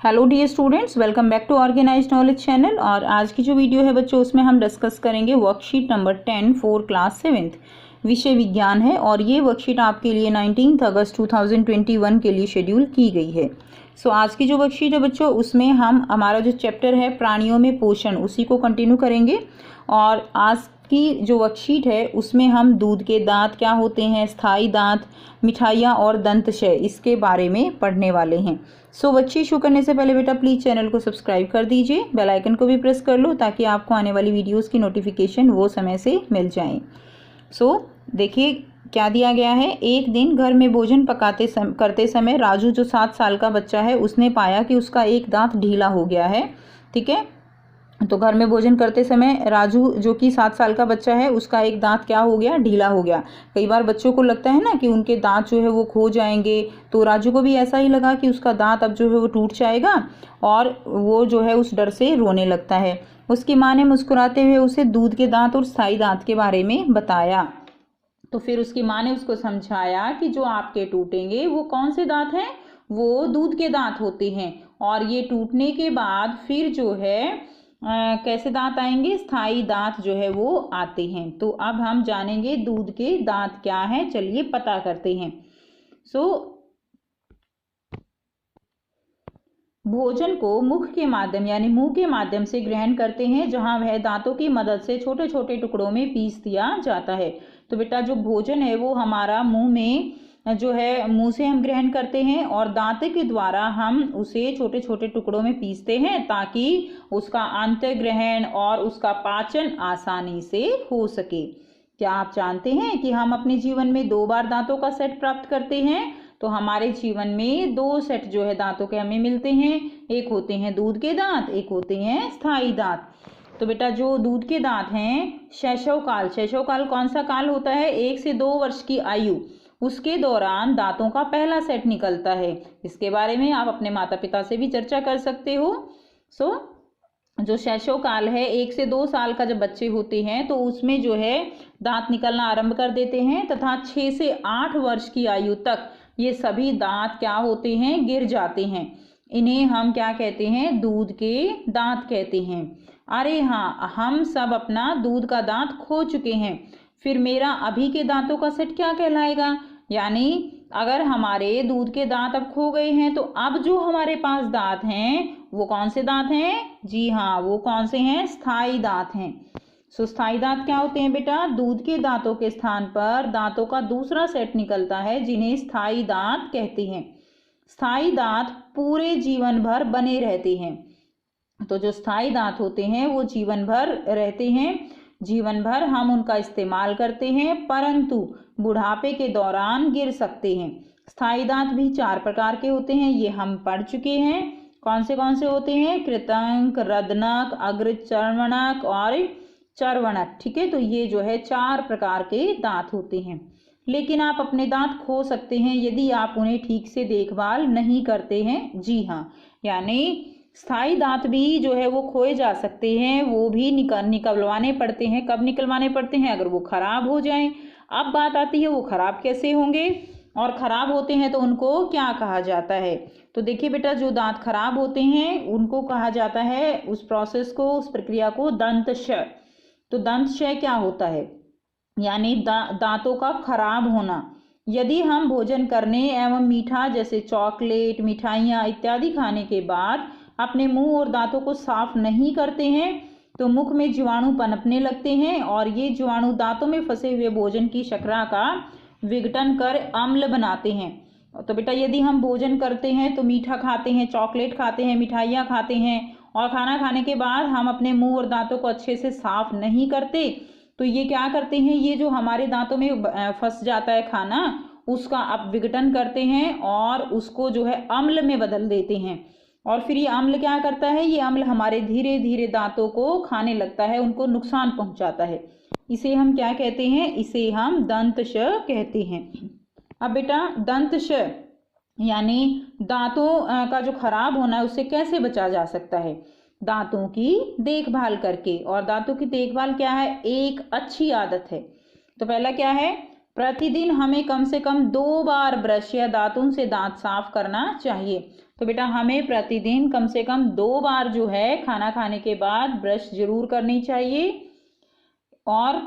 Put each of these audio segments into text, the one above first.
Hello dear students, welcome back to organised knowledge channel. और आज की जो वीडियो है बच्चों, उसमें हम डिस्कस करेंगे worksheet number 10 for class 7th, विषय विज्ञान है। और ये वर्कशीट आपके लिए 19 अगस्त 2021 के लिए शेड्यूल की गई है। आज की जो वर्कशीट है बच्चों, उसमें हम हमारा जो चैप्टर है प्राणियों में पोषण, उसी को कंटिन्यू करेंगे। और आज की जो वर्कशीट है उसमें हम दूध के दांत क्या होते हैं, स्थायी दांत, मिठाइयाँ और दंतशय, इसके बारे में पढ़ने वाले हैं। वर्कशीट शुरू करने से पहले बेटा प्लीज़ चैनल को सब्सक्राइब कर दीजिए, बेल आइकन को भी प्रेस कर लो ताकि आपको आने वाली वीडियोस की नोटिफिकेशन वो समय से मिल जाए। देखिए क्या दिया गया है। एक दिन घर में भोजन करते समय राजू जो 7 साल का बच्चा है, उसने पाया कि उसका एक दांत ढीला हो गया है। ठीक है, तो घर में भोजन करते समय राजू जो कि 7 साल का बच्चा है, उसका एक दांत क्या हो गया, ढीला हो गया। कई बार बच्चों को लगता है ना कि उनके दांत जो है वो खो जाएंगे, तो राजू को भी ऐसा ही लगा कि उसका दांत अब जो है वो टूट जाएगा, और वो जो है उस डर से रोने लगता है। उसकी माँ ने मुस्कुराते हुए उसे दूध के दांत और स्थायी दांत के बारे में बताया। तो फिर उसकी माँ ने उसको समझाया कि जो आपके टूटेंगे वो कौन से दांत हैं, वो दूध के दांत होते हैं। और ये टूटने के बाद फिर जो है कैसे दांत आएंगे, स्थायी दांत जो है वो आते हैं। तो अब हम जानेंगे दूध के दांत क्या हैं, चलिए पता करते हैं। भोजन को मुख के माध्यम यानी मुंह के माध्यम से ग्रहण करते हैं, जहां वह दांतों की मदद से छोटे छोटे टुकड़ों में पीस दिया जाता है। तो बेटा जो भोजन है वो हमारा मुंह में जो है, मुंह से हम ग्रहण करते हैं और दांत के द्वारा हम उसे छोटे छोटे टुकड़ों में पीसते हैं, ताकि उसका अंत्य ग्रहण और उसका पाचन आसानी से हो सके। क्या आप जानते हैं कि हम अपने जीवन में 2 बार दांतों का सेट प्राप्त करते हैं? तो हमारे जीवन में 2 सेट जो है दांतों के हमें मिलते हैं। एक होते हैं दूध के दांत, एक होते हैं स्थायी दांत। तो बेटा जो दूध के दांत हैं, शैशव काल कौन सा काल होता है, 1 से 2 वर्ष की आयु, उसके दौरान दांतों का पहला सेट निकलता है। इसके बारे में आप अपने माता पिता से भी चर्चा कर सकते हो। जो शैशव काल है, 1 से 2 साल का जब बच्चे होते हैं तो उसमें जो है दांत निकलना आरंभ कर देते हैं, तथा 6 से 8 वर्ष की आयु तक ये सभी दांत क्या होते हैं, गिर जाते हैं। इन्हें हम क्या कहते हैं, दूध के दांत कहते हैं। अरे हाँ, हम सब अपना दूध का दांत खो चुके हैं, फिर मेरा अभी के दांतों का सेट क्या कहलाएगा। यानी अगर हमारे दूध के दांत अब खो गए हैं, तो अब जो हमारे पास दांत हैं वो कौन से दांत हैं, जी हाँ, वो कौन से हैं, स्थायी दांत हैं। स्थायी दांत क्या होते हैं बेटा, दूध के दांतों के स्थान पर दांतों का दूसरा सेट निकलता है, जिन्हें स्थायी दांत कहते हैं। स्थायी दांत पूरे जीवन भर बने रहते हैं। तो जो स्थायी दांत होते हैं वो जीवन भर रहते हैं, जीवन भर हम उनका इस्तेमाल करते हैं, परंतु बुढ़ापे के दौरान गिर सकते हैं। स्थायी दांत भी 4 प्रकार के होते हैं, ये हम पढ़ चुके हैं। कौन से होते हैं, कृतंक, रदनक, अग्रचर्वणक और चर्वणक। ठीक है, तो ये जो है 4 प्रकार के दांत होते हैं। लेकिन आप अपने दांत खो सकते हैं यदि आप उन्हें ठीक से देखभाल नहीं करते हैं। जी हाँ, यानी स्थायी दांत भी जो है वो खोए जा सकते हैं, वो भी निकलवाने पड़ते हैं। कब निकलवाने पड़ते हैं, अगर वो खराब हो जाएं। अब बात आती है वो खराब कैसे होंगे, और खराब होते हैं तो उनको क्या कहा जाता है। तो देखिए बेटा, जो दांत खराब होते हैं उनको कहा जाता है, उस प्रोसेस को, उस प्रक्रिया को दंतक्षय। तो दंतक्षय क्या होता है, यानी दांतों का खराब होना। यदि हम भोजन करने एवं मीठा जैसे चॉकलेट, मिठाइयाँ इत्यादि खाने के बाद अपने मुंह और दांतों को साफ नहीं करते हैं, तो मुख में जीवाणु पनपने लगते हैं, और ये जीवाणु दांतों में फंसे हुए भोजन की शर्करा का विघटन कर अम्ल बनाते हैं। तो बेटा यदि हम भोजन करते हैं तो मीठा खाते हैं, चॉकलेट खाते हैं, मिठाइयाँ खाते हैं, और खाना खाने के बाद हम अपने मुंह और दांतों को अच्छे से साफ नहीं करते, तो ये क्या करते हैं, ये जो हमारे दांतों में फंस जाता है खाना, उसका अब विघटन करते हैं और उसको जो है अम्ल में बदल देते हैं। और फिर ये अम्ल क्या करता है, ये अम्ल हमारे धीरे धीरे दांतों को खाने लगता है, उनको नुकसान पहुंचाता है। इसे हम क्या कहते हैं, इसे हम दंतक्षय कहते हैं। अब बेटा दंतक्षय यानी दांतों का जो खराब होना है उससे कैसे बचा जा सकता है, दांतों की देखभाल करके। और दांतों की देखभाल क्या है, एक अच्छी आदत है। तो पहला क्या है, प्रतिदिन हमें कम से कम 2 बार ब्रश या दातुन से दांत साफ करना चाहिए। तो बेटा हमें प्रतिदिन कम से कम 2 बार जो है खाना खाने के बाद ब्रश जरूर करनी चाहिए और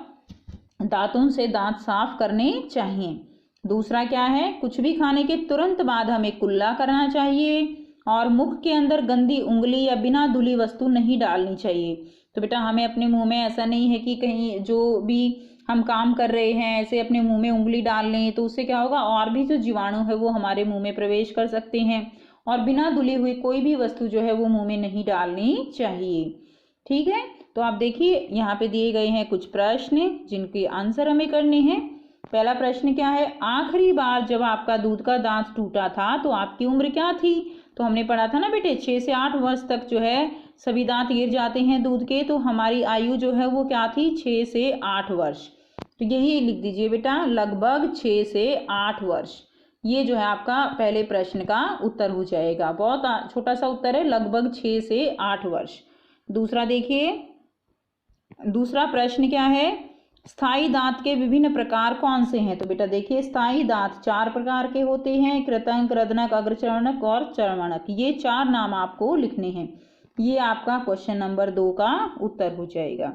दातुन से दांत साफ करने चाहिए। दूसरा क्या है, कुछ भी खाने के तुरंत बाद हमें कुल्ला करना चाहिए और मुख के अंदर गंदी उंगली या बिना धुली वस्तु नहीं डालनी चाहिए। तो बेटा हमें अपने मुंह में, ऐसा नहीं है कि कहीं जो भी हम काम कर रहे हैं ऐसे अपने मुंह में उंगली डाल लें, तो उससे क्या होगा, और भी जो जीवाणु है वो हमारे मुंह में प्रवेश कर सकते हैं। और बिना धुली हुई कोई भी वस्तु जो है वो मुंह में नहीं डालनी चाहिए। ठीक है, तो आप देखिए यहाँ पे दिए गए हैं कुछ प्रश्न जिनके आंसर हमें करने हैं। पहला प्रश्न क्या है, आखिरी बार जब आपका दूध का दांत टूटा था तो आपकी उम्र क्या थी? तो हमने पढ़ा था ना बेटे 6 से 8 वर्ष तक जो है सभी दांत गिर जाते हैं दूध के, तो हमारी आयु जो है वो क्या थी, 6 से 8 वर्ष। तो यही लिख दीजिए बेटा, लगभग 6 से 8 वर्ष। ये जो है आपका पहले प्रश्न का उत्तर हो जाएगा। बहुत छोटा सा उत्तर है, लगभग 6 से 8 वर्ष। दूसरा देखिए, दूसरा प्रश्न क्या है, स्थायी दांत के विभिन्न प्रकार कौन से हैं? तो बेटा देखिए, स्थायी दांत 4 प्रकार के होते हैं, कृतंक, रदनक, अग्रचर्वणक और चर्वणक। ये 4 नाम आपको लिखने हैं। ये आपका क्वेश्चन नंबर 2 का उत्तर हो जाएगा।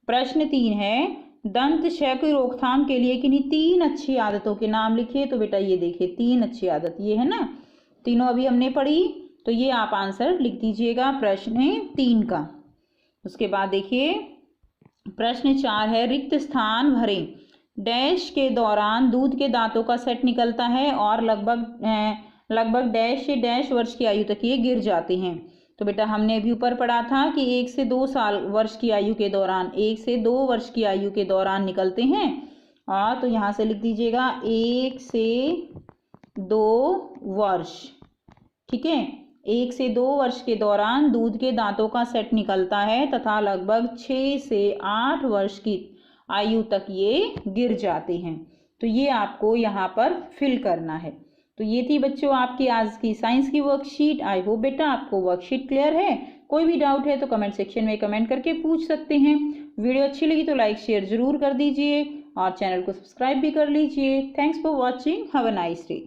प्रश्न 3 है, दंत क्षय की रोकथाम के लिए किन्हीं 3 अच्छी आदतों के नाम लिखिए। तो बेटा ये देखिए 3 अच्छी आदत, ये है ना, तीनों अभी हमने पढ़ी, तो ये आप आंसर लिख दीजिएगा प्रश्न 3 का। उसके बाद देखिए प्रश्न 4 है, रिक्त स्थान भरें। डैश के दौरान दूध के दांतों का सेट निकलता है और लगभग डैश से डैश वर्ष की आयु तक ये गिर जाते हैं। तो बेटा हमने अभी ऊपर पढ़ा था कि 1 से 2 साल वर्ष की आयु के दौरान, 1 से 2 वर्ष की आयु के दौरान निकलते हैं। और तो यहाँ से लिख दीजिएगा 1 से 2 वर्ष। ठीक है, 1 से 2 वर्ष के दौरान दूध के दांतों का सेट निकलता है तथा लगभग 6 से 8 वर्ष की आयु तक ये गिर जाते हैं। तो ये आपको यहाँ पर फिल करना है। तो ये थी बच्चों आपकी आज की साइंस की वर्कशीट। आई होप बेटा आपको वर्कशीट क्लियर है। कोई भी डाउट है तो कमेंट सेक्शन में कमेंट करके पूछ सकते हैं। वीडियो अच्छी लगी तो लाइक शेयर जरूर कर दीजिए और चैनल को सब्सक्राइब भी कर लीजिए। Thanks for watching, have a nice day.